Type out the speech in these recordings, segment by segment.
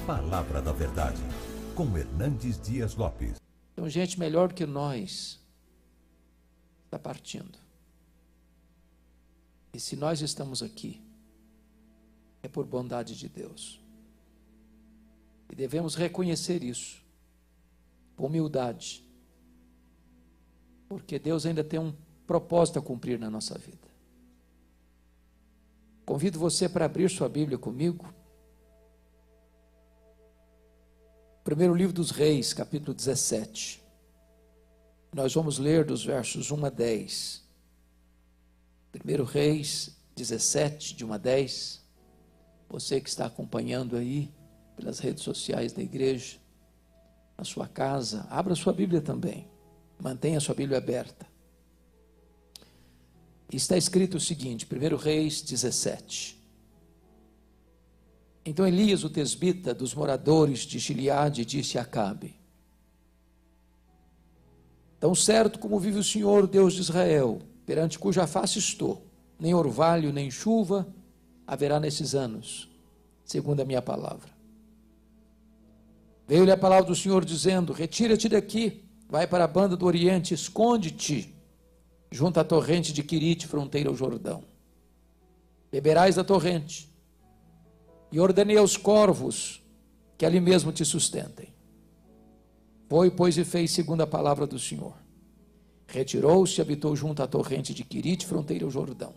Palavra da Verdade, com Hernandes Dias Lopes. Então, gente melhor que nós está partindo. E se nós estamos aqui, é por bondade de Deus. E devemos reconhecer isso, com humildade, porque Deus ainda tem um propósito a cumprir na nossa vida. Convido você para abrir sua Bíblia comigo. Primeiro livro dos Reis, capítulo 17. Nós vamos ler dos versos 1 a 10. Primeiro Reis 17, de 1 a 10. Você que está acompanhando aí pelas redes sociais da igreja, na sua casa, abra sua Bíblia também. Mantenha sua Bíblia aberta. Está escrito o seguinte, 1 Reis 17. Então Elias, o tesbita, dos moradores de Gileade, disse a Acabe: tão certo como vive o Senhor, Deus de Israel, perante cuja face estou, nem orvalho, nem chuva haverá nesses anos, segundo a minha palavra. Veio-lhe a palavra do Senhor dizendo: retira-te daqui, vai para a banda do Oriente, esconde-te junto à torrente de Quirite, fronteira ao Jordão. Beberás da torrente, e ordenei aos corvos que ali mesmo te sustentem. Foi, pois, e fez segundo a palavra do Senhor. Retirou-se e habitou junto à torrente de Quirite, fronteira ao Jordão.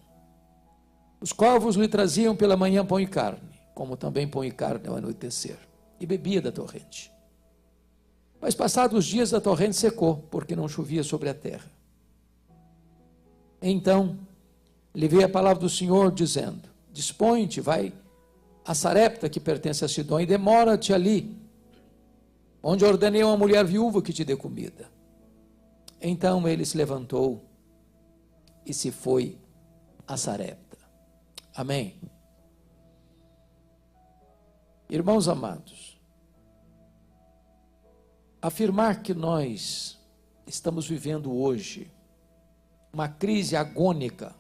Os corvos lhe traziam pela manhã pão e carne, como também pão e carne ao anoitecer, e bebia da torrente. Mas passados os dias a torrente secou, porque não chovia sobre a terra. Então lhe veio a palavra do Senhor, dizendo: dispõe-te, vai a Sarepta, que pertence a Sidom, e demora-te ali, onde ordenei a uma mulher viúva que te dê comida. Então ele se levantou e se foi a Sarepta. Amém. Irmãos amados, afirmar que nós estamos vivendo hoje uma crise agônica,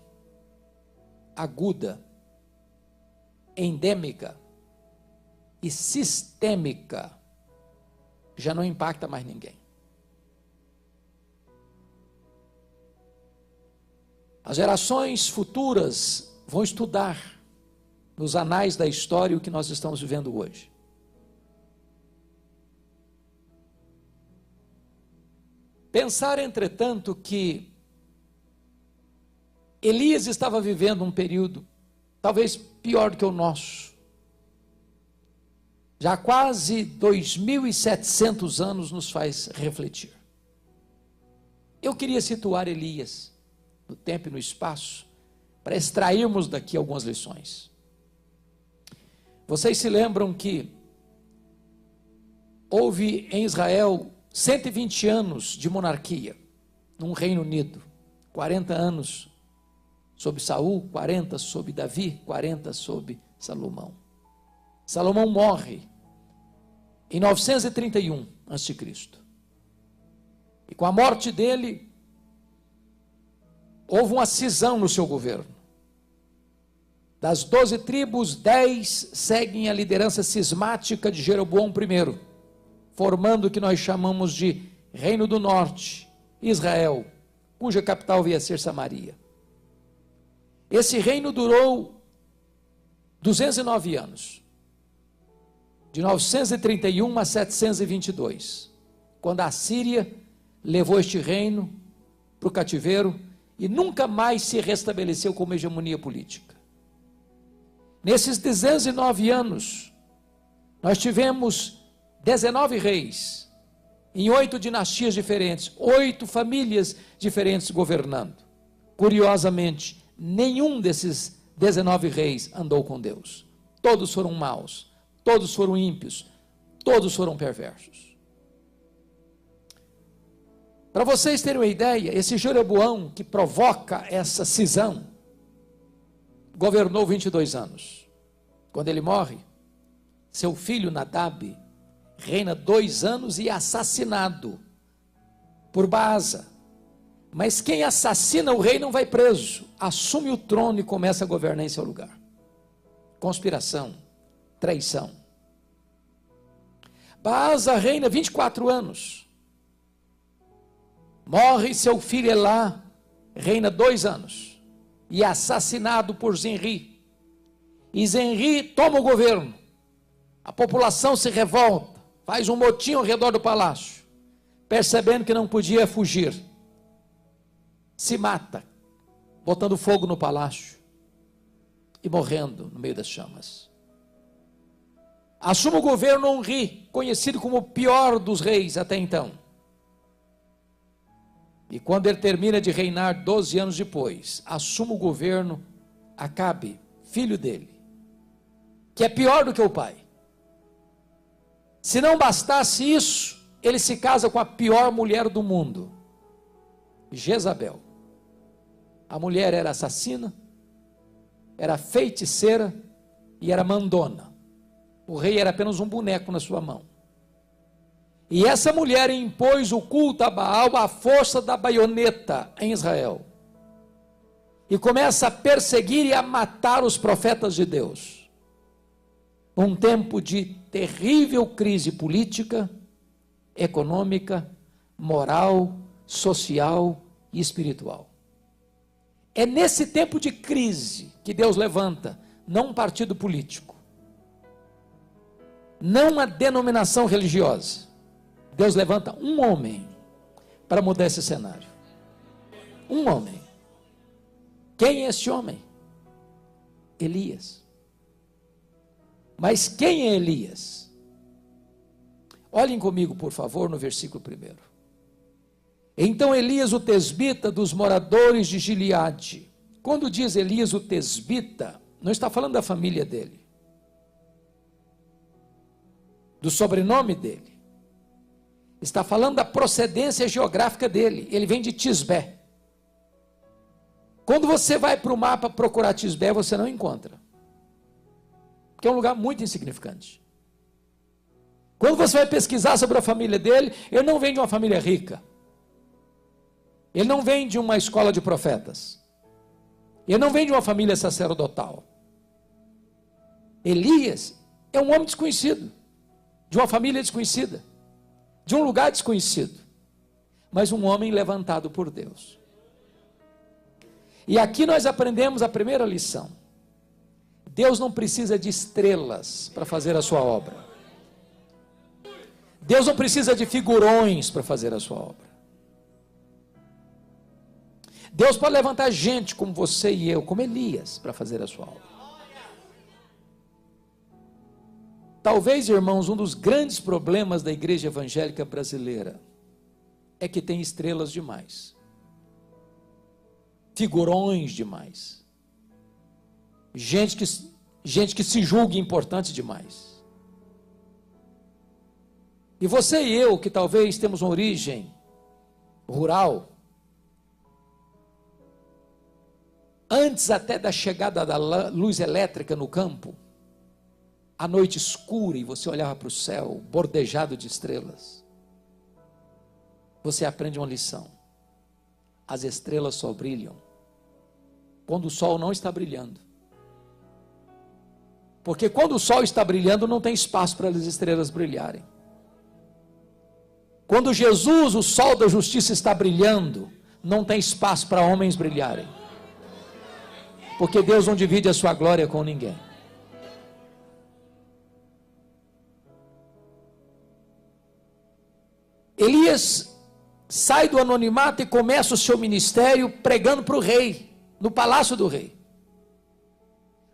aguda, endêmica e sistêmica, já não impacta mais ninguém. As gerações futuras vão estudar nos anais da história o que nós estamos vivendo hoje. Pensar, entretanto, que Elias estava vivendo um período talvez pior do que o nosso. Já quase 2.700 anos nos faz refletir. Eu queria situar Elias no tempo e no espaço para extrairmos daqui algumas lições. Vocês se lembram que houve em Israel 120 anos de monarquia, num Reino Unido, 40 anos sob Saul, 40 sob Davi, 40 sob Salomão. Salomão morre em 931 a.C. E com a morte dele, houve uma cisão no seu governo. Das 12 tribos, 10 seguem a liderança cismática de Jeroboão I, formando o que nós chamamos de Reino do Norte, Israel, cuja capital veio a ser Samaria. Esse reino durou 209 anos, de 931 a 722, quando a Síria levou este reino para o cativeiro e nunca mais se restabeleceu como hegemonia política. Nesses 209 anos, nós tivemos 19 reis, em 8 dinastias diferentes, 8 famílias diferentes governando. Curiosamente, nenhum desses 19 reis andou com Deus. Todos foram maus, todos foram ímpios, todos foram perversos. Para vocês terem uma ideia, esse Jeroboão que provoca essa cisão, governou 22 anos. Quando ele morre, seu filho Nadab reina 2 anos e é assassinado por Baasa. Mas quem assassina o rei não vai preso, assume o trono e começa a governar em seu lugar. Conspiração, traição. Baasa reina 24 anos. Morre seu filho Elá, reina 2 anos. E é assassinado por Zenri. E Zenri toma o governo. A população se revolta, faz um motim ao redor do palácio. Percebendo que não podia fugir, se mata, botando fogo no palácio e morrendo no meio das chamas. Assume o governo Onri, conhecido como o pior dos reis até então. E quando ele termina de reinar 12 anos depois, assume o governo Acabe, filho dele, que é pior do que o pai. Se não bastasse isso, ele se casa com a pior mulher do mundo, Jezabel. A mulher era assassina, era feiticeira e era mandona. O rei era apenas um boneco na sua mão. E essa mulher impôs o culto a Baal à força da baioneta em Israel. E começa a perseguir e a matar os profetas de Deus. Um tempo de terrível crise política, econômica, moral, social e espiritual. É nesse tempo de crise que Deus levanta, não um partido político, não uma denominação religiosa. Deus levanta um homem para mudar esse cenário. Um homem. Quem é esse homem? Elias. Mas quem é Elias? Olhem comigo, por favor, no versículo 1. Então Elias, o tesbita dos moradores de Gileade. Quando diz Elias, o tesbita, não está falando da família dele, do sobrenome dele. Está falando da procedência geográfica dele. Ele vem de Tisbé. Quando você vai para o mapa procurar Tisbé, você não encontra, porque é um lugar muito insignificante. Quando você vai pesquisar sobre a família dele, ele não vem de uma família rica. Ele não vem de uma escola de profetas. Ele não vem de uma família sacerdotal. Elias é um homem desconhecido, de uma família desconhecida, de um lugar desconhecido, mas um homem levantado por Deus. E aqui nós aprendemos a primeira lição. Deus não precisa de estrelas para fazer a sua obra. Deus não precisa de figurões para fazer a sua obra. Deus pode levantar gente como você e eu, como Elias, para fazer a sua obra. Talvez, irmãos, um dos grandes problemas da igreja evangélica brasileira é que tem estrelas demais, figurões demais, gente que se julga importante demais. E você e eu, que talvez temos uma origem rural, antes até da chegada da luz elétrica no campo, a noite escura e você olhava para o céu, bordejado de estrelas, você aprende uma lição. As estrelas só brilham quando o sol não está brilhando. Porque quando o sol está brilhando, não tem espaço para as estrelas brilharem. Quando Jesus, o sol da justiça, está brilhando, não tem espaço para homens brilharem. Porque Deus não divide a sua glória com ninguém. Elias sai do anonimato e começa o seu ministério pregando para o rei, no palácio do rei.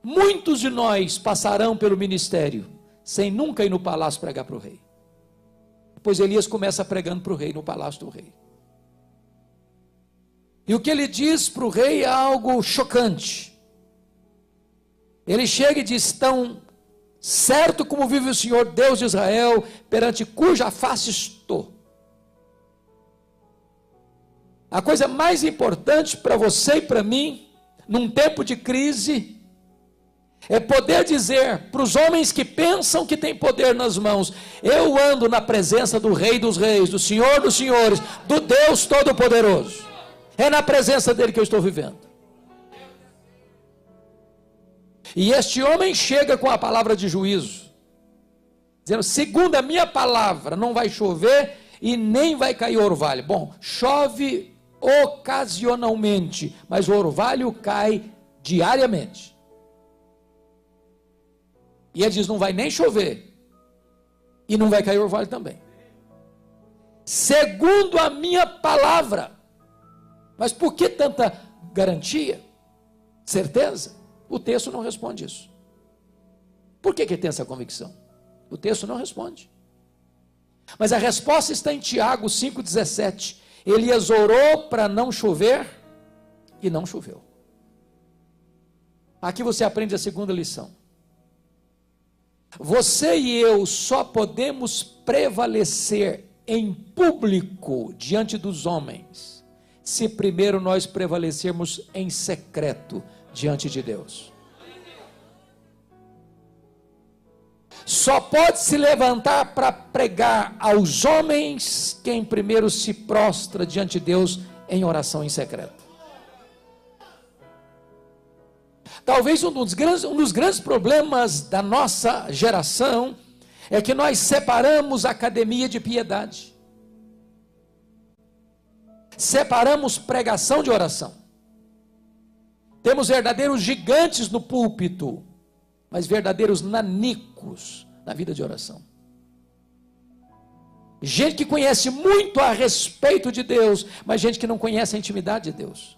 Muitos de nós passarão pelo ministério sem nunca ir no palácio pregar para o rei. Pois Elias começa pregando para o rei no palácio do rei. E o que ele diz para o rei é algo chocante. Ele chega e diz: tão certo como vive o Senhor Deus de Israel, perante cuja face estou. A coisa mais importante para você e para mim, num tempo de crise, é poder dizer para os homens que pensam que têm poder nas mãos: eu ando na presença do Rei dos Reis, do Senhor dos Senhores, do Deus Todo-Poderoso. É na presença dele que eu estou vivendo. E este homem chega com a palavra de juízo. dizendo, segundo a minha palavra, não vai chover e nem vai cair orvalho. Bom, chove ocasionalmente, mas o orvalho cai diariamente. E ele diz, não vai nem chover e não vai cair orvalho também. Segundo a minha palavra. Mas por que tanta garantia? Certeza? O texto não responde isso. Por que tem essa convicção? O texto não responde. Mas a resposta está em Tiago 5,17. Elias orou para não chover e não choveu. Aqui você aprende a segunda lição. Você e eu só podemos prevalecer em público diante dos homens, se primeiro nós prevalecermos em secreto diante de Deus. Só pode se levantar para pregar aos homens quem primeiro se prostra diante de Deus em oração em secreto. Talvez um dos grandes problemas da nossa geração é que nós separamos a academia de piedade. Separamos pregação de oração. Temos verdadeiros gigantes no púlpito, mas verdadeiros nanicos na vida de oração. Gente que conhece muito a respeito de Deus, mas gente que não conhece a intimidade de Deus.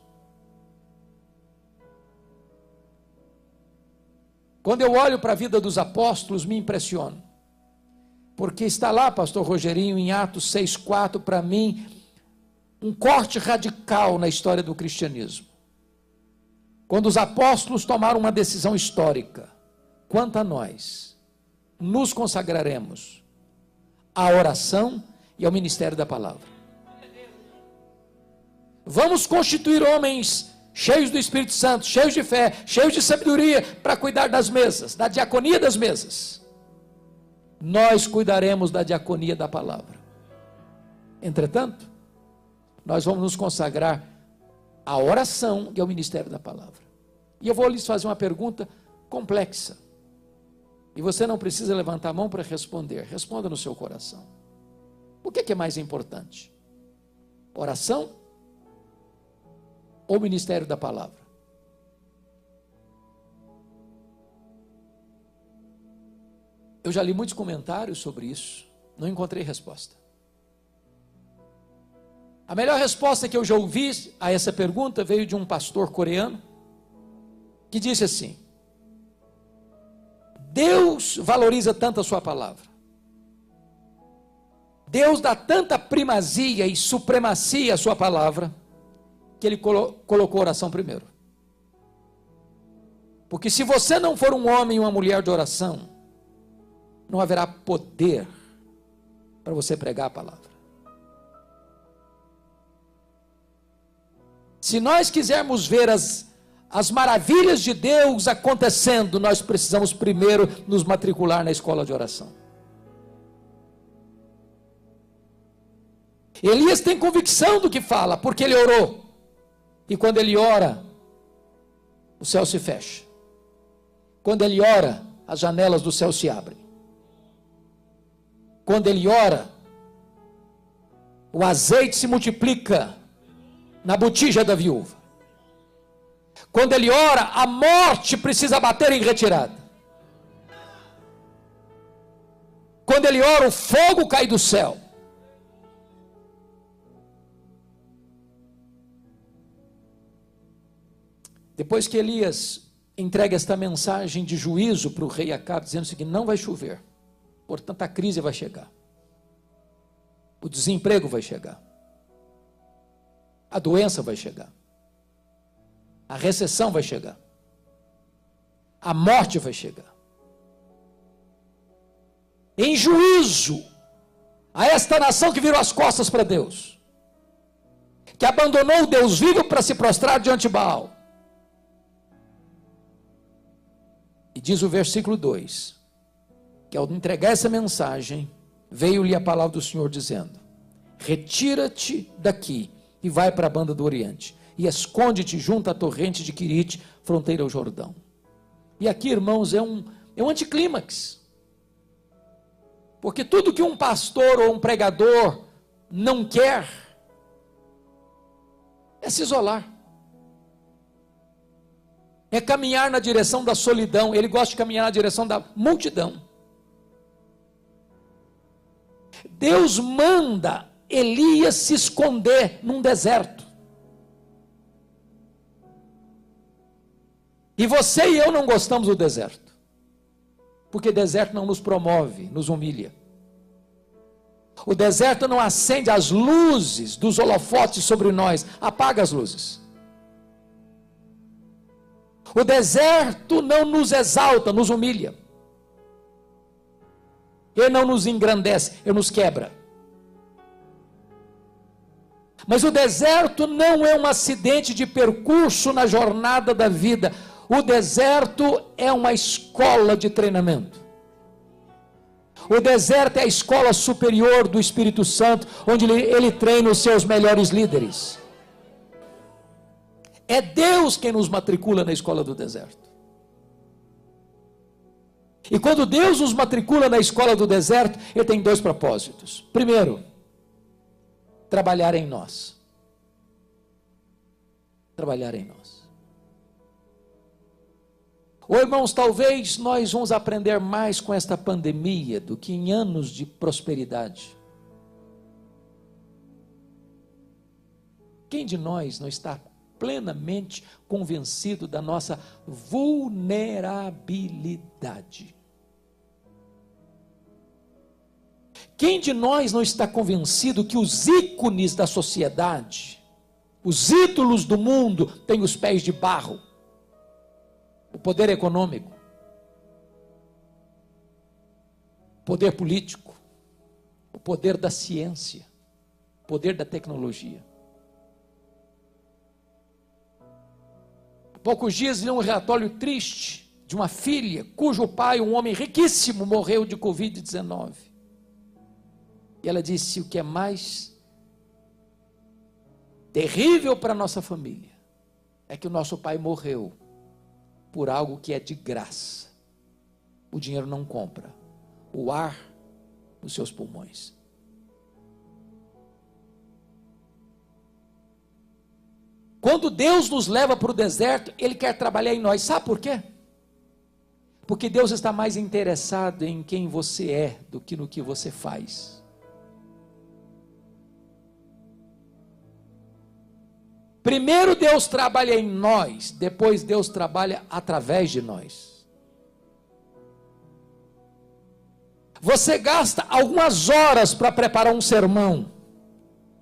Quando eu olho para a vida dos apóstolos, me impressiono. Porque está lá, pastor Rogerinho, em Atos 6,4, para mim, um corte radical na história do cristianismo. Quando os apóstolos tomaram uma decisão histórica, quanto a nós, nos consagraremos à oração e ao ministério da palavra. Vamos constituir homens cheios do Espírito Santo, cheios de fé, cheios de sabedoria, para cuidar das mesas, da diaconia das mesas. Nós cuidaremos da diaconia da palavra. Entretanto, nós vamos nos consagrar à oração e ao ministério da palavra. E eu vou lhes fazer uma pergunta complexa. E você não precisa levantar a mão para responder. Responda no seu coração. O que é mais importante? Oração ou ministério da palavra? Eu já li muitos comentários sobre isso, não encontrei resposta. A melhor resposta que eu já ouvi a essa pergunta veio de um pastor coreano, que disse assim: Deus valoriza tanto a sua palavra, Deus dá tanta primazia e supremacia à sua palavra, que ele colocou a oração primeiro. Porque se você não for um homem e uma mulher de oração, não haverá poder para você pregar a palavra. Se nós quisermos ver as maravilhas de Deus acontecendo, nós precisamos primeiro nos matricular na escola de oração. Elias tem convicção do que fala, porque ele orou. E quando ele ora, o céu se fecha. Quando ele ora, as janelas do céu se abrem. Quando ele ora, o azeite se multiplica na botija da viúva. Quando ele ora, a morte precisa bater em retirada. Quando ele ora, o fogo cai do céu. Depois que Elias entrega esta mensagem de juízo para o rei Acabe, dizendo o seguinte: não vai chover, portanto a crise vai chegar, o desemprego vai chegar, a doença vai chegar, a recessão vai chegar, a morte vai chegar. Em juízo a esta nação que virou as costas para Deus, que abandonou o Deus vivo para se prostrar diante de Baal. E diz o versículo 2, que ao entregar essa mensagem, veio-lhe a palavra do Senhor dizendo: retira-te daqui e vai para a banda do Oriente, e esconde-te junto à torrente de Quirite, fronteira ao Jordão. E aqui, irmãos, é um anticlímax. Porque tudo que um pastor ou um pregador não quer é se isolar, é caminhar na direção da solidão. Ele gosta de caminhar na direção da multidão. Deus manda Elias se esconder num deserto. E você e eu não gostamos do deserto, porque deserto não nos promove, nos humilha. O deserto não acende as luzes dos holofotes sobre nós, apaga as luzes. O deserto não nos exalta, nos humilha. Ele não nos engrandece, ele nos quebra. Mas o deserto não é um acidente de percurso na jornada da vida. O deserto é uma escola de treinamento. O deserto é a escola superior do Espírito Santo, onde ele treina os seus melhores líderes. É Deus quem nos matricula na escola do deserto. E quando Deus nos matricula na escola do deserto, Ele tem dois propósitos. Primeiro, trabalhar em nós. Trabalhar em nós. Ô irmãos, talvez nós vamos aprender mais com esta pandemia do que em anos de prosperidade. Quem de nós não está plenamente convencido da nossa vulnerabilidade? Quem de nós não está convencido que os ícones da sociedade, os ídolos do mundo, têm os pés de barro? O poder econômico, o poder político, o poder da ciência, o poder da tecnologia. Há poucos dias li um relatório triste de uma filha cujo pai, um homem riquíssimo, morreu de Covid-19. E ela disse: o que é mais terrível para a nossa família é que o nosso pai morreu por algo que é de graça. O dinheiro não compra o ar nos seus pulmões. Quando Deus nos leva para o deserto, Ele quer trabalhar em nós. Sabe por quê? Porque Deus está mais interessado em quem você é do que no que você faz. Primeiro Deus trabalha em nós, depois Deus trabalha através de nós. Você gasta algumas horas para preparar um sermão,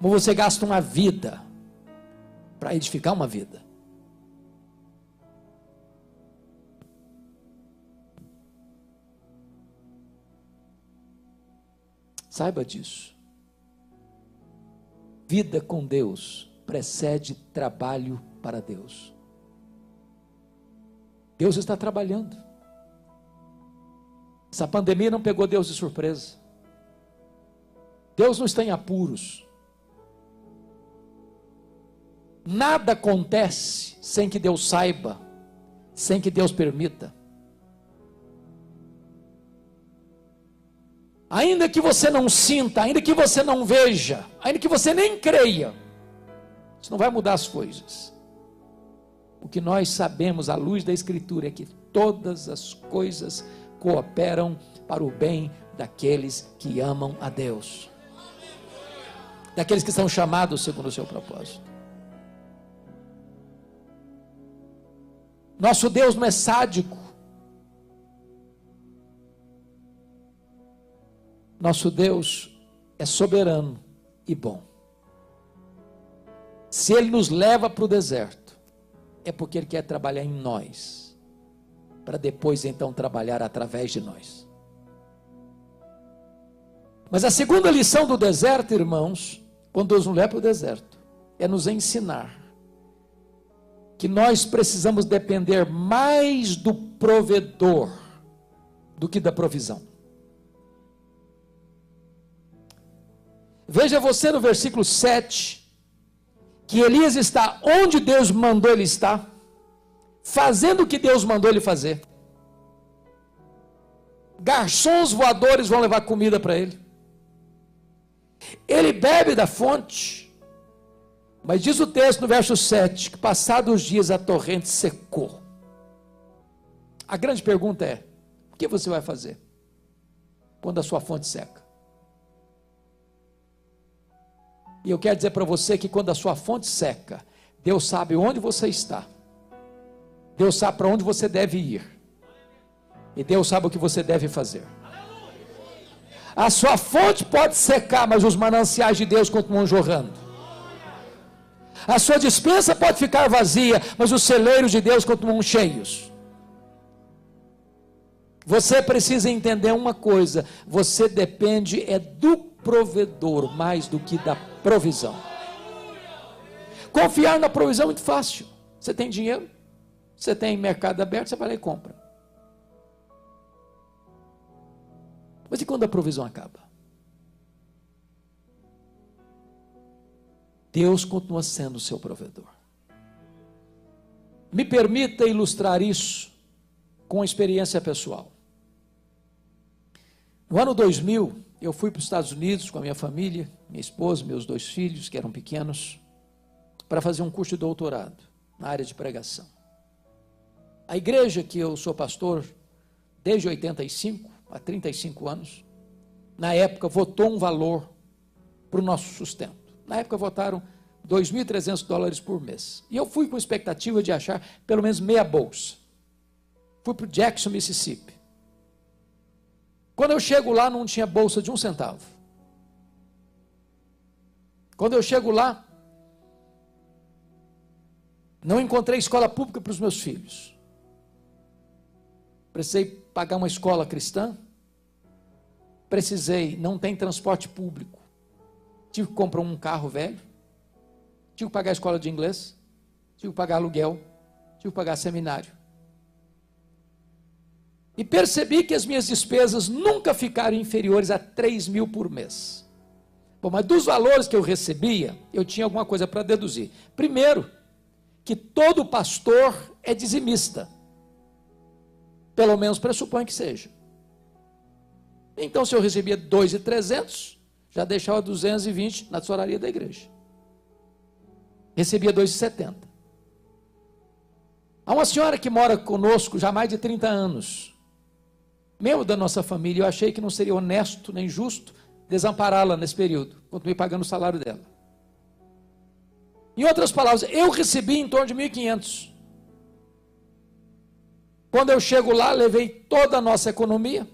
mas você gasta uma vida para edificar uma vida. Saiba disso. Vida com Deus precede trabalho para Deus. Deus está trabalhando. Essa pandemia não pegou Deus de surpresa. Deus não está em apuros. Nada acontece sem que Deus saiba, sem que Deus permita. Ainda que você não sinta, ainda que você não veja, ainda que você nem creia, isso não vai mudar as coisas. O que nós sabemos à luz da Escritura é que todas as coisas cooperam para o bem daqueles que amam a Deus, daqueles que são chamados segundo o seu propósito. Nosso Deus não é sádico. Nosso Deus é soberano e bom. Se Ele nos leva para o deserto, é porque Ele quer trabalhar em nós, para depois então trabalhar através de nós. Mas a segunda lição do deserto, irmãos, quando Deus nos leva para o deserto, é nos ensinar que nós precisamos depender mais do provedor do que da provisão. Veja você no versículo 7, que Elias está onde Deus mandou ele estar, fazendo o que Deus mandou ele fazer. garçons voadores vão levar comida para ele. Ele bebe da fonte, mas diz o texto no verso 7, que passados os dias a torrente secou. A grande pergunta é, o que você vai fazer quando a sua fonte seca? E eu quero dizer para você que quando a sua fonte seca, Deus sabe onde você está. Deus sabe para onde você deve ir. E Deus sabe o que você deve fazer. A sua fonte pode secar, mas os mananciais de Deus continuam jorrando. A sua despensa pode ficar vazia, mas os celeiros de Deus continuam cheios. Você precisa entender uma coisa: você depende do provedor mais do que da provisão. Confiar na provisão é muito fácil. Você tem dinheiro, você tem mercado aberto, você vai lá e compra. Mas e quando a provisão acaba? Deus continua sendo o seu provedor. Me permita ilustrar isso com experiência pessoal. No ano 2000, eu fui para os Estados Unidos com a minha família, minha esposa, meus 2 filhos, que eram pequenos, para fazer um curso de doutorado na área de pregação. A igreja que eu sou pastor desde 85, há 35 anos, na época votou um valor para o nosso sustento. Na época votaram $2.300 por mês. E eu fui com expectativa de achar pelo menos meia bolsa. Fui para o Jackson, Mississippi. Quando eu chego lá, não tinha bolsa de 1 centavo. Quando eu chego lá, não encontrei escola pública para os meus filhos. Precisei pagar uma escola cristã. Não tem transporte público. Tive que comprar um carro velho. Tive que pagar a escola de inglês. Tive que pagar aluguel. Tive que pagar seminário. E percebi que as minhas despesas nunca ficaram inferiores a 3 mil por mês. Bom, mas dos valores que eu recebia, eu tinha alguma coisa para deduzir. Primeiro, que todo pastor é dizimista. Pelo menos pressupõe que seja. Então, se eu recebia 2.300, já deixava 220 na tesouraria da igreja. Recebia 2.70. Há uma senhora que mora conosco já há mais de 30 anos. Membro da nossa família, eu achei que não seria honesto nem justo desampará-la nesse período. Continuei pagando o salário dela. Em outras palavras, eu recebi em torno de 1.500. Quando eu chego lá, levei toda a nossa economia.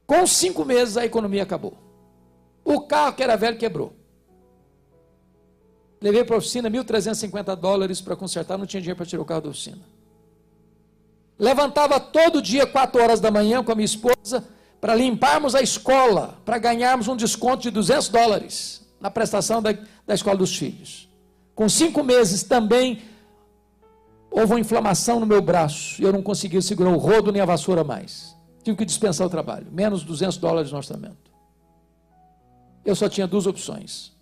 Com 5 meses, a economia acabou. O carro que era velho quebrou. Levei para a oficina $1.350 para consertar, não tinha dinheiro para tirar o carro da oficina. Levantava todo dia, 4 horas da manhã, com a minha esposa, para limparmos a escola, para ganharmos um desconto de $200 na prestação da escola dos filhos. Com 5 meses também houve uma inflamação no meu braço, e eu não conseguia segurar o rodo nem a vassoura mais. Tive que dispensar o trabalho, menos $200 no orçamento. Eu só tinha 2 opções.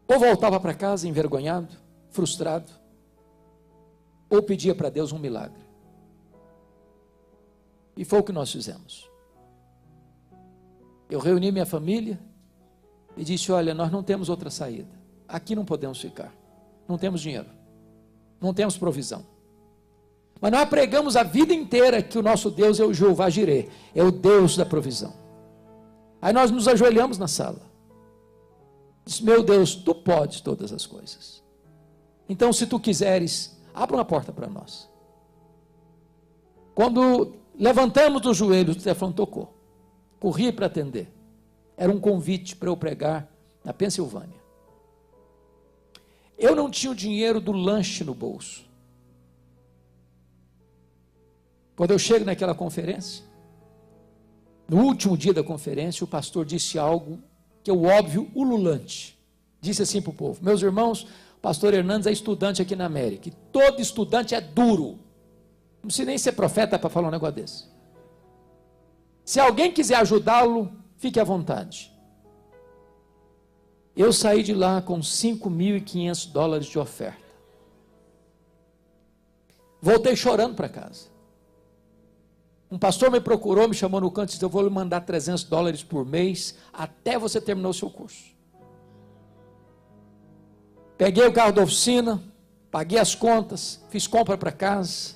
Ou voltava para casa envergonhado, frustrado, ou pedia para Deus um milagre. E foi o que nós fizemos. Eu reuni minha família e disse: olha, nós não temos outra saída. Aqui não podemos ficar. Não temos dinheiro. Não temos provisão. Mas nós pregamos a vida inteira que o nosso Deus é o Jeová Jireh, é o Deus da provisão. Aí nós nos ajoelhamos na sala. Disse: meu Deus, tu podes todas as coisas. Então, se tu quiseres, abra uma porta para nós. Quando levantamos dos joelhos, o telefone tocou. Corri para atender. Era um convite para eu pregar na Pensilvânia. Eu não tinha o dinheiro do lanche no bolso. Quando eu chego naquela conferência, no último dia da conferência, o pastor disse algo que é o óbvio ululante. Disse assim para o povo: meus irmãos, o pastor Hernandes é estudante aqui na América, e todo estudante é duro. Não precisa nem ser profeta para falar um negócio desse. Se alguém quiser ajudá-lo, fique à vontade. Eu saí de lá com $5.500 de oferta. Voltei chorando para casa. Um pastor me procurou, me chamou no canto e disse: eu vou lhe mandar $300 por mês até você terminar o seu curso. Peguei o carro da oficina, paguei as contas, fiz compra para casa,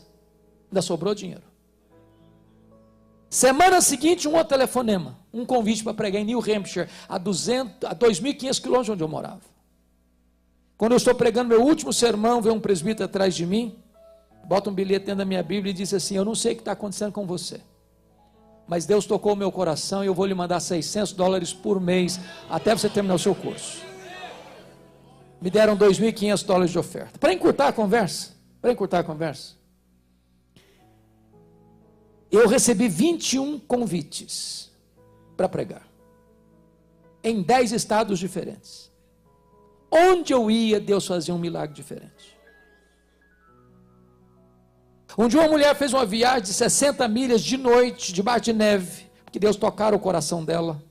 ainda sobrou dinheiro. Semana seguinte, um outro telefonema, um convite para pregar em New Hampshire, a 2.500 quilômetros de onde eu morava. Quando eu estou pregando meu último sermão, veio um presbítero atrás de mim, bota um bilhete dentro da minha Bíblia e diz assim: eu não sei o que está acontecendo com você, mas Deus tocou o meu coração e eu vou lhe mandar $600 por mês até você terminar o seu curso. Me deram $2.500 de oferta. Para encurtar a conversa, eu recebi 21 convites para pregar, em 10 estados diferentes. Onde eu ia, Deus fazia um milagre diferente. Um dia uma mulher fez uma viagem de 60 milhas de noite, debaixo de neve, porque Deus tocara o coração dela.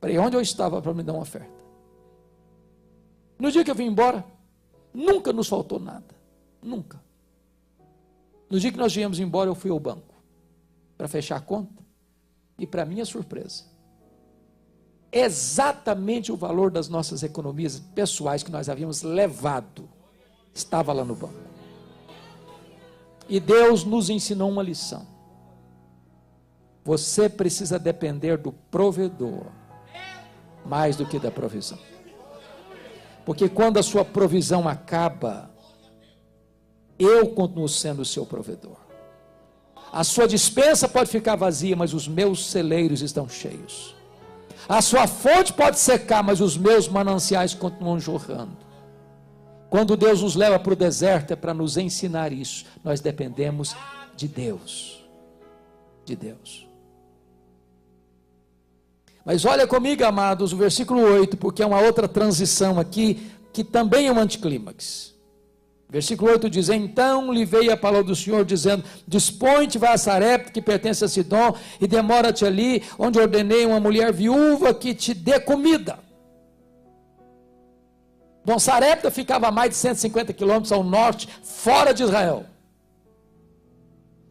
Falei: onde eu estava para me dar uma oferta? No dia que eu vim embora, nunca nos faltou nada, nunca. No dia que nós viemos embora, eu fui ao banco para fechar a conta, e para minha surpresa, exatamente o valor das nossas economias pessoais que nós havíamos levado, estava lá no banco. E Deus nos ensinou uma lição: você precisa depender do provedor, mais do que da provisão. Porque quando a sua provisão acaba, eu continuo sendo o seu provedor. A sua despensa pode ficar vazia, mas os meus celeiros estão cheios. A sua fonte pode secar, mas os meus mananciais continuam jorrando. Quando Deus nos leva para o deserto, é para nos ensinar isso. Nós dependemos de Deus. De Deus. Mas olha comigo, amados, o versículo 8, porque é uma outra transição aqui, que também é um anticlímax. Versículo 8 diz: então lhe veio a palavra do Senhor, dizendo: dispõe-te, vai a Sarepta, que pertence a Sidom, e demora-te ali, onde ordenei uma mulher viúva que te dê comida. Bom, Sarepta ficava a mais de 150 quilômetros ao norte, fora de Israel.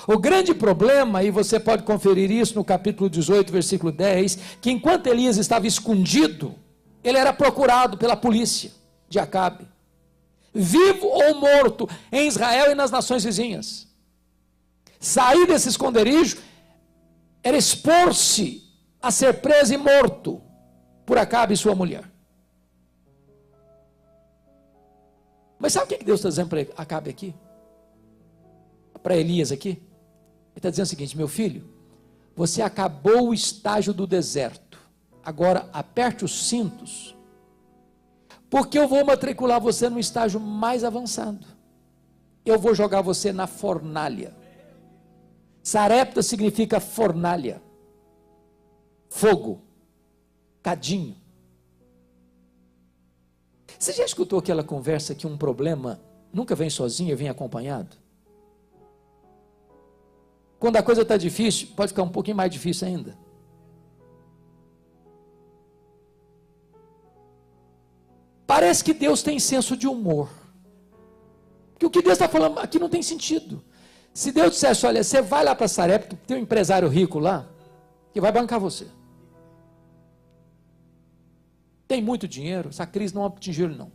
O grande problema, e você pode conferir isso no capítulo 18, versículo 10, que enquanto Elias estava escondido, ele era procurado pela polícia de Acabe, vivo ou morto, em Israel e nas nações vizinhas. Sair desse esconderijo era expor-se a ser preso e morto por Acabe e sua mulher. Mas sabe o que Deus está dizendo para Acabe aqui? Para Elias aqui? Ele está dizendo o seguinte: meu filho, você acabou o estágio do deserto, agora aperte os cintos, porque eu vou matricular você no estágio mais avançado. Eu vou jogar você na fornalha. Sarepta significa fornalha, fogo, cadinho. Você já escutou aquela conversa que um problema nunca vem sozinho, vem acompanhado? Quando a coisa está difícil, pode ficar um pouquinho mais difícil ainda. Parece que Deus tem senso de humor. Porque o que Deus está falando aqui não tem sentido. Se Deus dissesse: olha, você vai lá para Sarepta, tem um empresário rico lá, que vai bancar você. Tem muito dinheiro, essa crise não atingiu ele não.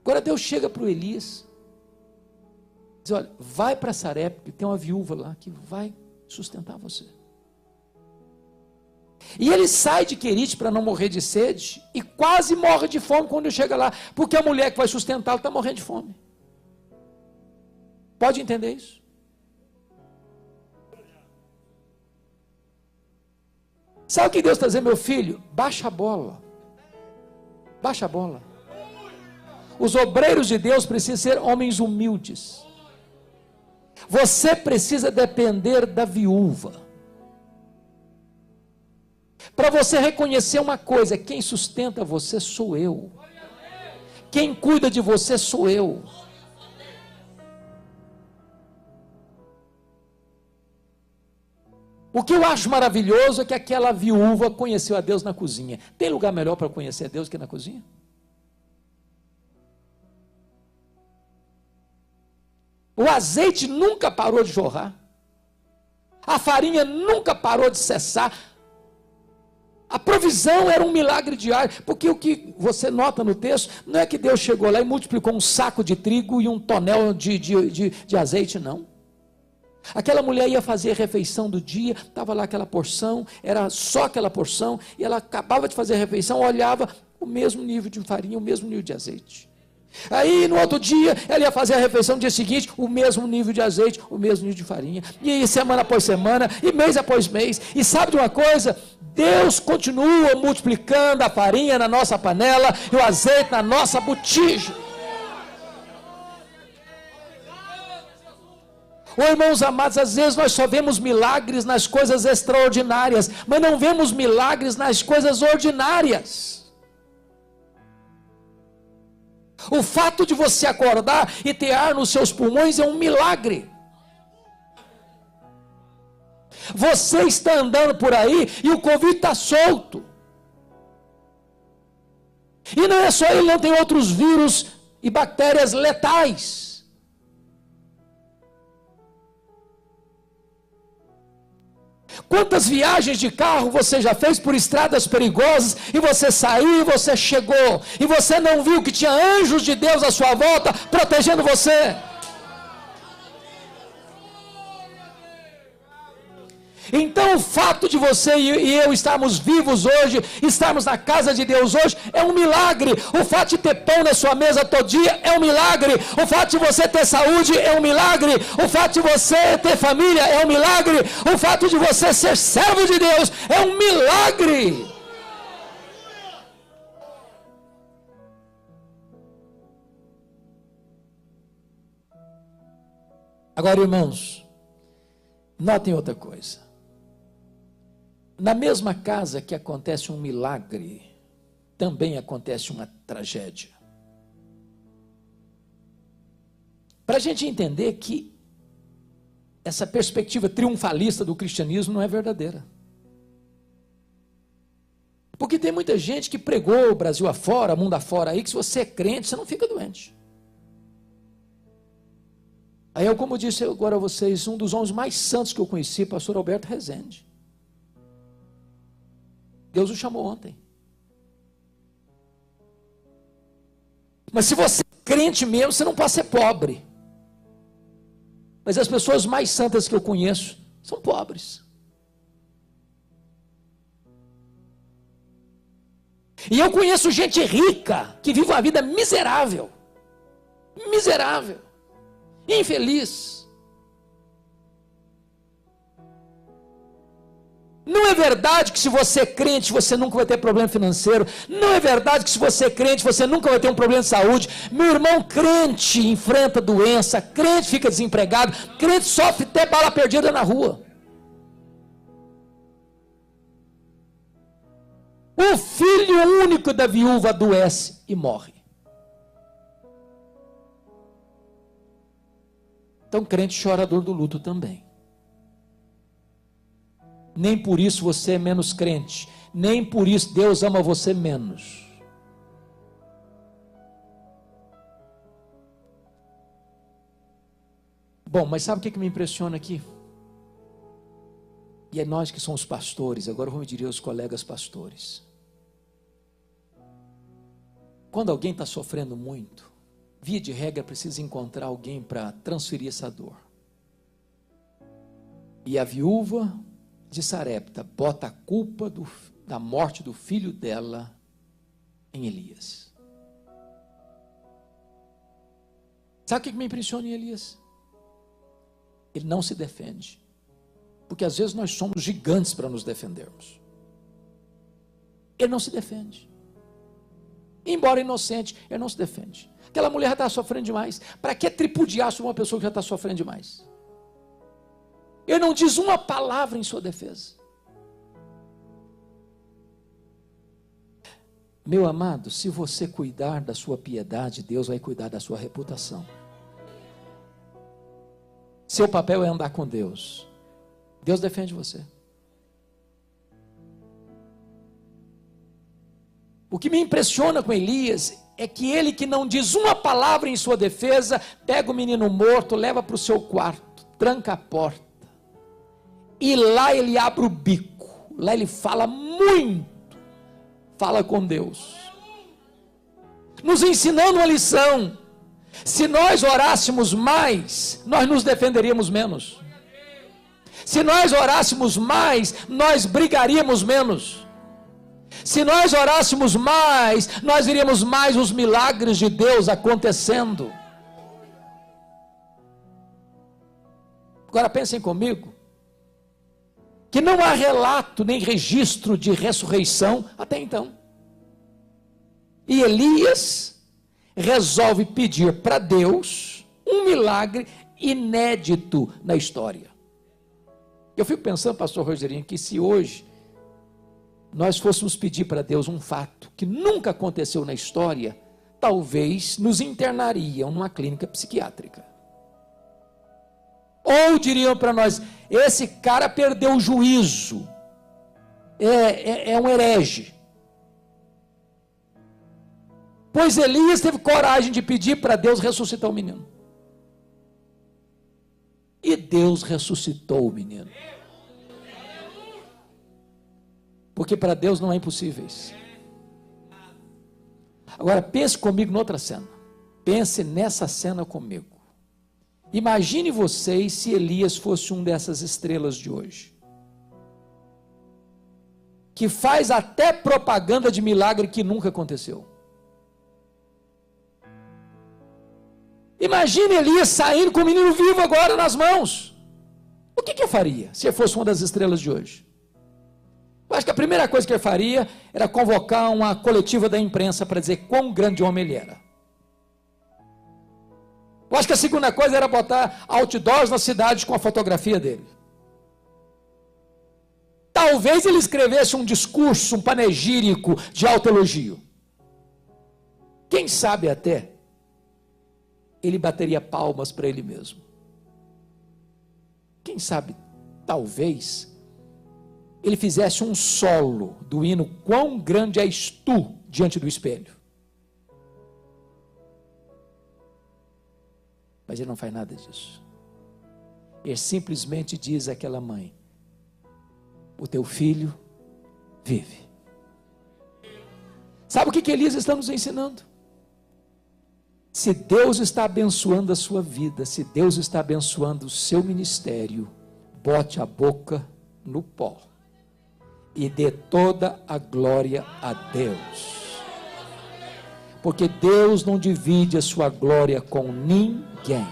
Agora Deus chega para o Elias, diz: olha, vai para Sarepta, tem uma viúva lá que vai sustentar você. E ele sai de Querite para não morrer de sede, e quase morre de fome quando ele chega lá, porque a mulher que vai sustentá-lo está morrendo de fome. Pode entender isso? Sabe o que Deus está dizendo, meu filho? Baixa a bola. Baixa a bola. Os obreiros de Deus precisam ser homens humildes. Você precisa depender da viúva. Para você reconhecer uma coisa: quem sustenta você sou eu. Quem cuida de você sou eu. O que eu acho maravilhoso é que aquela viúva conheceu a Deus na cozinha. Tem lugar melhor para conhecer a Deus que na cozinha? O azeite nunca parou de jorrar. A farinha nunca parou de cessar. A provisão era um milagre diário, porque o que você nota no texto, não é que Deus chegou lá e multiplicou um saco de trigo e um tonel de azeite, não. Aquela mulher ia fazer a refeição do dia, estava lá aquela porção, era só aquela porção, e ela acabava de fazer a refeição, olhava o mesmo nível de farinha, o mesmo nível de azeite. Aí no outro dia, ela ia fazer a refeição no dia seguinte, o mesmo nível de azeite, o mesmo nível de farinha, e aí semana após semana, e mês após mês, e sabe de uma coisa? Deus continua multiplicando a farinha na nossa panela, e o azeite na nossa botija. Irmãos amados, às vezes nós só vemos milagres nas coisas extraordinárias, mas não vemos milagres nas coisas ordinárias. O fato de você acordar e ter ar nos seus pulmões é um milagre. Você está andando por aí e o Covid está solto. E não é só ele, não, tem outros vírus e bactérias letais. Quantas viagens de carro você já fez por estradas perigosas, e você saiu e você chegou, e você não viu que tinha anjos de Deus à sua volta, protegendo você? Então o fato de você e eu estarmos vivos hoje, estarmos na casa de Deus hoje, é um milagre. O fato de ter pão na sua mesa todo dia é um milagre. O fato de você ter saúde é um milagre. O fato de você ter família é um milagre. O fato de você ser servo de Deus é um milagre. Agora, irmãos, notem outra coisa. Na mesma casa que acontece um milagre, também acontece uma tragédia. Para a gente entender que essa perspectiva triunfalista do cristianismo não é verdadeira. Porque tem muita gente que pregou o Brasil afora, mundo afora aí, que se você é crente, você não fica doente. Aí eu, como disse agora a vocês, um dos homens mais santos que eu conheci, pastor Alberto Rezende. Deus o chamou ontem. Mas se você é crente mesmo, você não pode ser pobre. Mas as pessoas mais santas que eu conheço são pobres. E eu conheço gente rica que vive uma vida miserável. Miserável. Infeliz. Não é verdade que se você é crente, você nunca vai ter problema financeiro. Não é verdade que se você é crente, você nunca vai ter um problema de saúde. Meu irmão, crente enfrenta doença, crente fica desempregado, crente sofre até bala perdida na rua. O filho único da viúva adoece e morre. Então crente chora a dor do luto também. Nem por isso você é menos crente. Nem por isso Deus ama você menos. Bom, mas sabe o que me impressiona aqui? E é nós que somos pastores, agora vamos dizer aos colegas pastores. Quando alguém está sofrendo muito, via de regra precisa encontrar alguém para transferir essa dor. E a viúva de Sarepta bota a culpa da morte do filho dela em Elias. Sabe o que me impressiona em Elias? Ele não se defende. Porque às vezes nós somos gigantes para nos defendermos. Ele não se defende. Embora inocente, ele não se defende. Aquela mulher já está sofrendo demais. Para que tripudiar sobre uma pessoa que já está sofrendo demais? Ele não diz uma palavra em sua defesa. Meu amado, se você cuidar da sua piedade, Deus vai cuidar da sua reputação. Seu papel é andar com Deus. Deus defende você. O que me impressiona com Elias é que ele que não diz uma palavra em sua defesa, pega o menino morto, leva para o seu quarto, tranca a porta, e lá ele abre o bico, lá ele fala muito, fala com Deus, nos ensinando uma lição. Se nós orássemos mais, nós nos defenderíamos menos. Se nós orássemos mais, nós brigaríamos menos. Se nós orássemos mais, nós veríamos mais os milagres de Deus acontecendo. Agora pensem comigo, que não há relato nem registro de ressurreição até então. E Elias resolve pedir para Deus um milagre inédito na história. Eu fico pensando, pastor Rogerinho, que se hoje nós fôssemos pedir para Deus um fato que nunca aconteceu na história, talvez nos internariam numa clínica psiquiátrica. Ou diriam para nós, esse cara perdeu o juízo, é um herege. Pois Elias teve coragem de pedir para Deus ressuscitar o menino. E Deus ressuscitou o menino. Porque para Deus não é impossíveis. Agora pense comigo noutra cena. Pense nessa cena comigo. Imagine vocês se Elias fosse um dessas estrelas de hoje, que faz até propaganda de milagre que nunca aconteceu. Imagine Elias saindo com o menino vivo agora nas mãos. O que eu faria se eu fosse uma das estrelas de hoje? Eu acho que a primeira coisa que eu faria era convocar uma coletiva da imprensa para dizer quão grande homem ele era. Eu acho que a segunda coisa era botar outdoors na cidade com a fotografia dele. Talvez ele escrevesse um discurso, um panegírico de autoelogio. Quem sabe até ele bateria palmas para ele mesmo. Quem sabe, talvez, ele fizesse um solo do hino Quão Grande És Tu diante do espelho. Mas ele não faz nada disso. Ele simplesmente diz àquela mãe, o teu filho vive. Sabe o que Elias está nos ensinando? Se Deus está abençoando a sua vida, se Deus está abençoando o seu ministério, bote a boca no pó e dê toda a glória a Deus. Porque Deus não divide a sua glória com ninguém.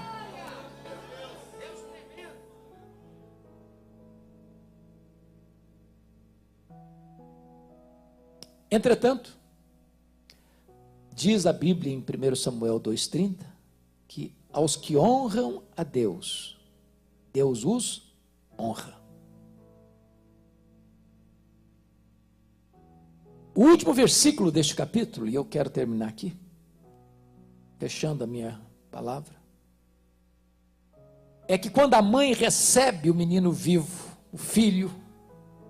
Entretanto, diz a Bíblia em 1 Samuel 2,30, que aos que honram a Deus, Deus os honra. O último versículo deste capítulo, e eu quero terminar aqui, fechando a minha palavra, é que quando a mãe recebe o menino vivo, o filho,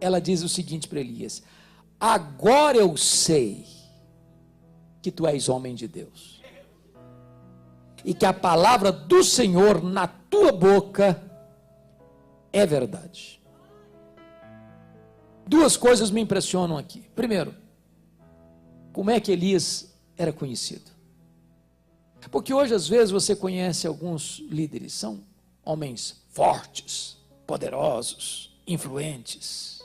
ela diz o seguinte para Elias, agora eu sei que tu és homem de Deus, e que a palavra do Senhor na tua boca é verdade. Duas coisas me impressionam aqui. Primeiro, como é que Elias era conhecido? Porque hoje às vezes você conhece alguns líderes, são homens fortes, poderosos, influentes,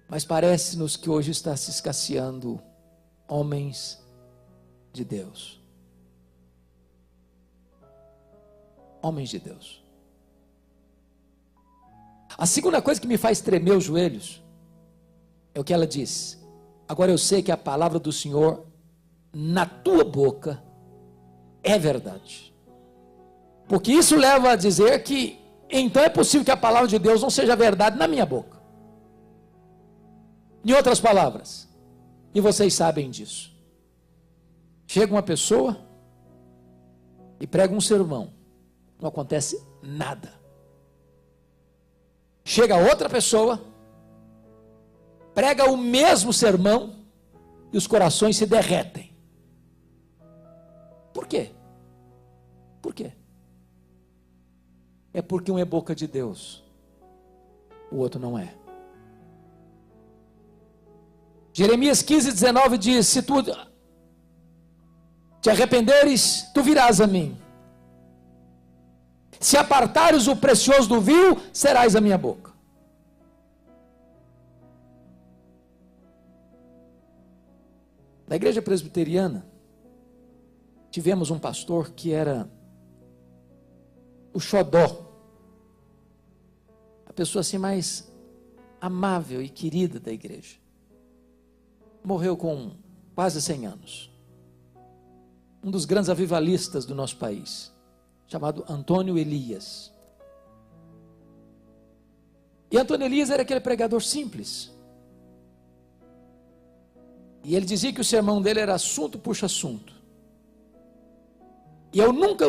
mas parece-nos que hoje está se escasseando homens de Deus. Homens de Deus. A segunda coisa que me faz tremer os joelhos é o que ela diz. Agora eu sei que a palavra do Senhor na tua boca é verdade. Porque isso leva a dizer que então é possível que a palavra de Deus não seja verdade na minha boca. Em outras palavras, e vocês sabem disso, chega uma pessoa e prega um sermão, não acontece nada. Chega outra pessoa prega o mesmo sermão e os corações se derretem. Por quê? Por quê? É porque um é boca de Deus, o outro não é. Jeremias 15:19 diz: se tu te arrependeres, tu virás a mim. Se apartares o precioso do vil, serás a minha boca. Na igreja presbiteriana, tivemos um pastor que era o xodó, a pessoa assim mais amável e querida da igreja. Morreu com quase 100 anos. Um dos grandes avivalistas do nosso país, chamado Antônio Elias. E Antônio Elias era aquele pregador simples. E ele dizia que o sermão dele era assunto puxa assunto. E eu nunca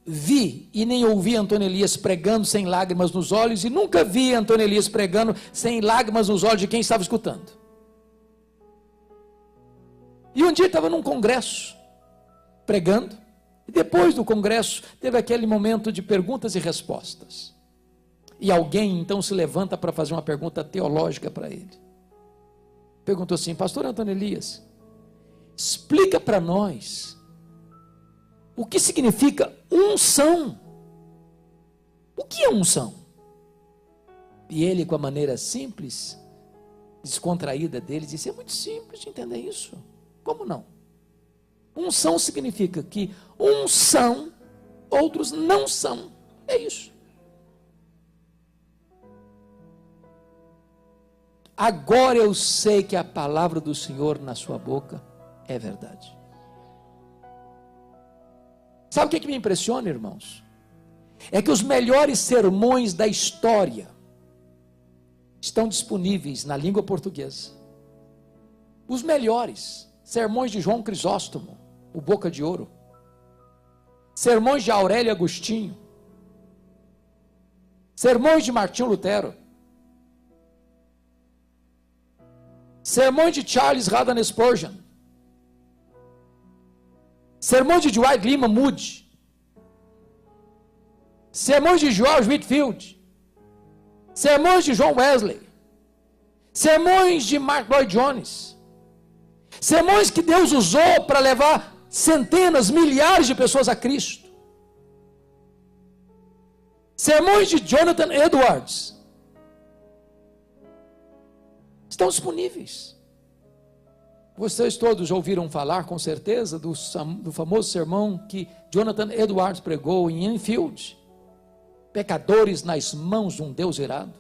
vi e nem ouvi Antônio Elias pregando sem lágrimas nos olhos, e nunca vi Antônio Elias pregando sem lágrimas nos olhos de quem estava escutando. E um dia estava num congresso, pregando, e depois do congresso teve aquele momento de perguntas e respostas. E alguém então se levanta para fazer uma pergunta teológica para ele. Perguntou assim: pastor Antônio Elias, explica para nós o que significa unção. O que é unção? E ele, com a maneira simples, descontraída dele, disse: é muito simples de entender isso. Como não? Unção significa que uns são, outros não são. É isso. Agora eu sei que a palavra do Senhor na sua boca é verdade. Sabe o que me impressiona, irmãos? É que os melhores sermões da história estão disponíveis na língua portuguesa. Os melhores sermões de João Crisóstomo, o Boca de Ouro, sermões de Aurélio Agostinho, sermões de Martinho Lutero, sermões de Charles Haddon Spurgeon, sermões de Dwight Lyman Moody, sermões de George Whitefield, sermões de John Wesley, sermões de Mark Lloyd Jones, sermões que Deus usou para levar centenas, milhares de pessoas a Cristo, sermões de Jonathan Edwards, estão disponíveis. Vocês todos já ouviram falar, com certeza, do famoso sermão que Jonathan Edwards pregou em Enfield, pecadores nas mãos de um Deus irado,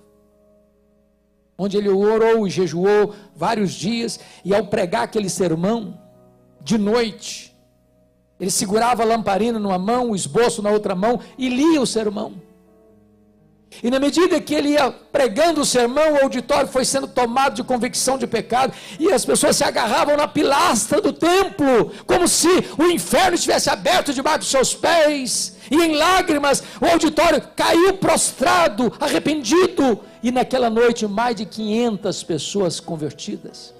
onde ele orou e jejuou vários dias, e ao pregar aquele sermão, de noite, ele segurava a lamparina numa mão, o esboço na outra mão, e lia o sermão. E na medida que ele ia pregando o sermão, o auditório foi sendo tomado de convicção de pecado, e as pessoas se agarravam na pilastra do templo, como se o inferno estivesse aberto debaixo dos seus pés, e em lágrimas o auditório caiu prostrado, arrependido, e naquela noite mais de 500 pessoas convertidas.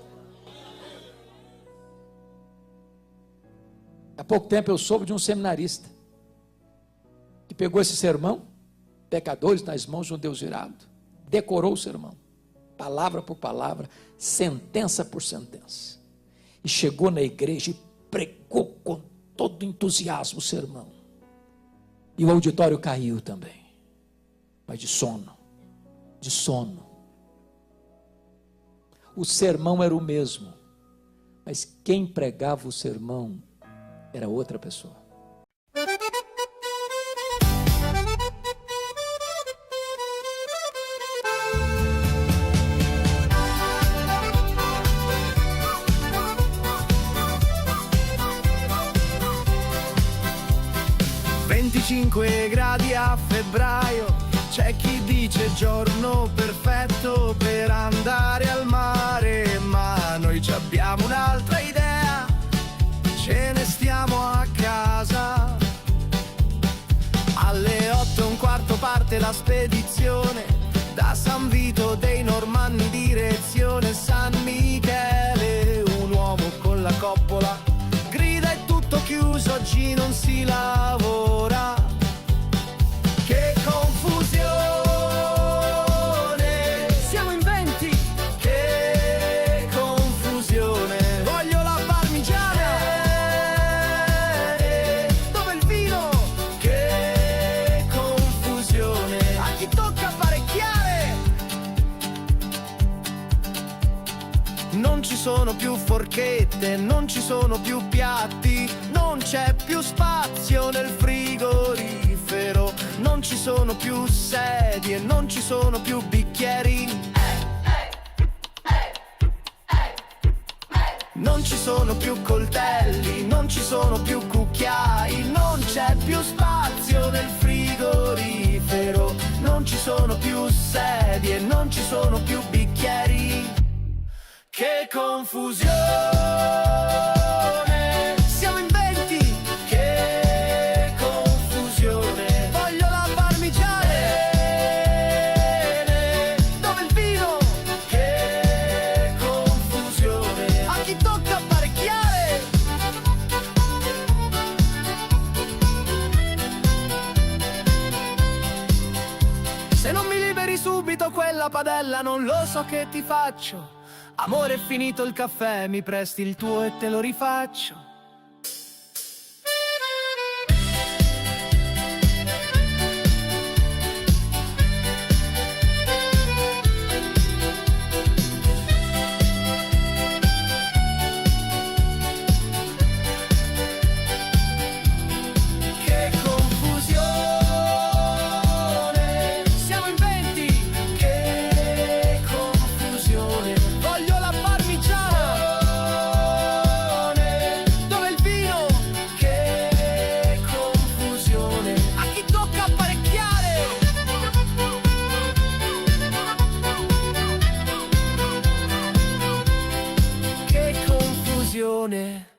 Há pouco tempo eu soube de um seminarista, que pegou esse sermão, pecadores nas mãos de um Deus irado, decorou o sermão, palavra por palavra, sentença por sentença, e chegou na igreja e pregou com todo entusiasmo o sermão, e o auditório caiu também, mas de sono, o sermão era o mesmo, mas quem pregava o sermão era outra pessoa. Gradi a febbraio, c'è chi dice giorno perfetto per andare al mare, ma noi ci abbiamo un'altra idea, ce ne stiamo a casa. Alle 8:15 parte la spedizione, da San Vito dei Normanni direzione San oggi non si lavora. Che confusione, siamo in 20. Che confusione, voglio la parmigiana. Dove il vino? Che confusione, a chi tocca apparecchiare. Non ci sono più forchette, non ci sono più piatti, non c'è più spazio nel frigorifero, non ci sono più sedie, non ci sono più bicchieri. Non ci sono più coltelli, non ci sono più cucchiai, non c'è più spazio nel frigorifero, non ci sono più sedie, non ci sono più bicchieri. Che confusione, siamo in 20. Che confusione, voglio la parmigiana. Dove il vino? Che confusione, a chi tocca apparecchiare. Se non mi liberi subito quella padella, non lo so che ti faccio. Amore, è finito il caffè, mi presti il tuo e te lo rifaccio. Che confusione, siamo in 20. Che confusione, voglio la parmigiana. Dove il vino? Che confusione, a chi tocca apparecchiare. Che confusione.